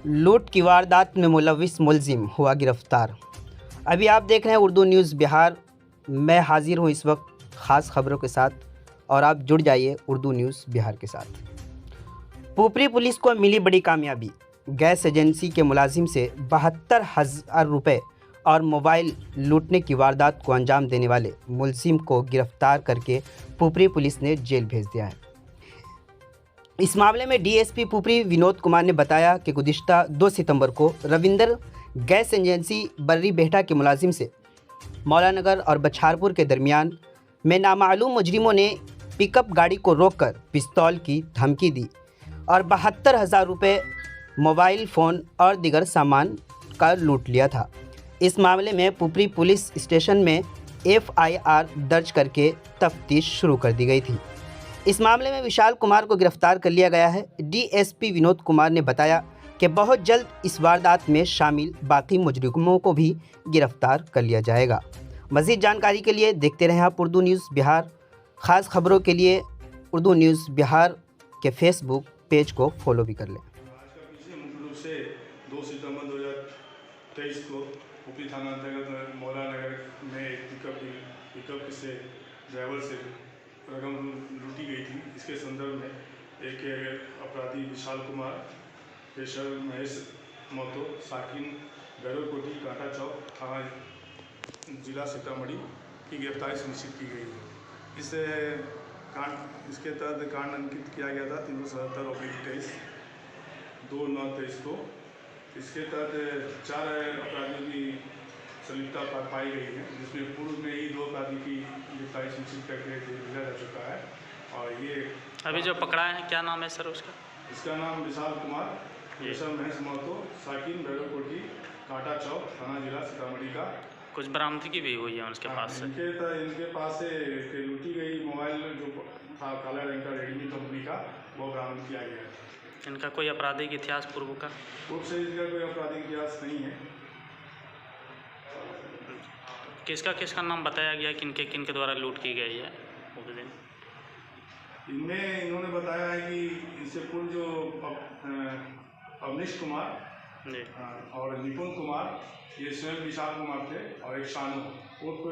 लूट की वारदात में मुलविस मुलजिम हुआ गिरफ्तार। अभी आप देख रहे हैं उर्दू न्यूज़ बिहार। मैं हाजिर हूं इस वक्त ख़ास खबरों के साथ और आप जुड़ जाइए उर्दू न्यूज़ बिहार के साथ। पुपरी पुलिस को मिली बड़ी कामयाबी। गैस एजेंसी के मुलाजिम से 72,000 रुपये और मोबाइल लूटने की वारदात को अंजाम देने वाले मुलजिम को गिरफ्तार करके पुपरी पुलिस ने जेल भेज दिया है। इस मामले में डीएसपी पुपरी विनोद कुमार ने बताया कि गुज़िश्ता 2 सितंबर को रविंदर गैस एजेंसी बर्री बेहटा के मुलाजिम से मौलानगर और बछारपुर के दरमियान में नामालूम मुजरिमों ने पिकअप गाड़ी को रोककर पिस्तौल की धमकी दी और 72,000 रुपये, मोबाइल फ़ोन और दीगर सामान का लूट लिया था। इस मामले में पुपरी पुलिस स्टेशन में FIR दर्ज करके तफ्तीश शुरू कर दी गई थी। इस मामले में विशाल कुमार को गिरफ्तार कर लिया गया है। डीएसपी विनोद कुमार ने बताया कि बहुत जल्द इस वारदात में शामिल बाकी मुजरिमों को भी गिरफ्तार कर लिया जाएगा। मज़ीद जानकारी के लिए देखते रहें आप उर्दू न्यूज़ बिहार। ख़ास खबरों के लिए उर्दू न्यूज़ बिहार के फेसबुक पेज को फॉलो भी कर लें। मुख्य से 2 सितंबर 2023 को पुपरी थाना अंतर्गत मौलानगर में पिकअप से ड्राइवर से रकम लूटी गई थी। इसके संदर्भ में एक अपराधी विशाल कुमार, पेशर महेश महतो, साकिन गैरोकोटी, कांटा चौक, थाना जिला सीतामढ़ी की गिरफ्तारी सुनिश्चित की गई है। इसके तहत कांड अंकित किया गया था 377/23 2/9/23 को। इसके तहत 4 अपराधियों की संलिप्तता पाई गई है, जिसमें पूर्व में ही 2 अपराधी की गिरफ्तारी सुनिश्चित करके भेजा जा चुका है। और ये अभी जो पकड़ा है क्या नाम है सर उसका? इसका नाम विशाल कुमार, पेशर महेश महतो, साकिन गैरोकोटी, कांटा चौक, थाना जिला सीतामढ़ी का। कुछ बरामदगी भी हुई है उसके पास से? इनके पास से लूटी गई मोबाइल जो था काला रंग का रेडमी कंपनी का, वो बरामद किया गया है। इनका कोई आपराधिक इतिहास पूर्व से इनका कोई आपराधिक इतिहास नहीं है। किसका नाम बताया गया, किनके द्वारा लूट की गई है उस दिन? इन्होंने बताया है कि इससे पूर्व जो अवनीश कुमार और निपुण कुमार, ये स्वयं विशाल कुमार थे, और एक शानू उर्फ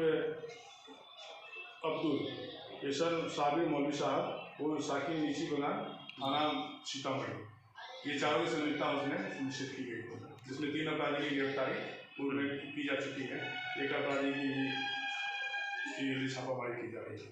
अब्दुल, पेशर साबिर मौलवी साहब और साकिन नीची गुना, थाना सीतामढ़ी, ये चारों की संलिप्तता उसमें सुनिश्चित की गई, जिसमें 3 अपराधी की गिरफ्तारी पूर्व में की जा चुकी है। एक अपराधी की छापामारी की जा रही है।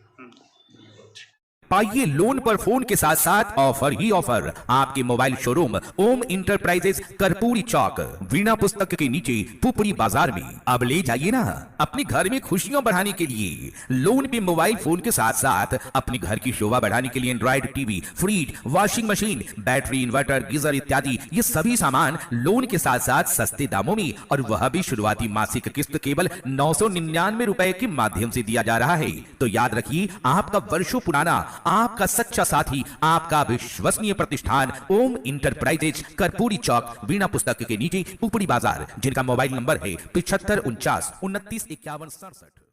पाइए लोन पर फोन के साथ साथ ऑफर ही ऑफर। आपके मोबाइल शोरूम ओम इंटरप्राइजेज कर्पूरी चौक वीणा पुस्तक के नीचे पुपरी बाजार में। अब ले जाइए ना अपने घर में खुशियां बढ़ाने के लिए। लोन पे मोबाइल फोन के साथ साथ अपने घर की शोभा बढ़ाने के लिए Android TV, fridge, washing machine, battery, inverter, geyser इत्यादि ये सभी सामान लोन के साथ साथ सस्ते दामों में, और वह भी शुरुआती मासिक किस्त केवल 999 रुपए के माध्यम से दिया जा रहा है। तो याद रखिए, आपका वर्षों पुराना, आपका सच्चा साथी, आपका विश्वसनीय प्रतिष्ठान ओम इंटरप्राइजेज कर्पूरी चौक वीणा पुस्तक के नीचे पुपरी बाजार, जिनका मोबाइल नंबर है 7549 29 51 67।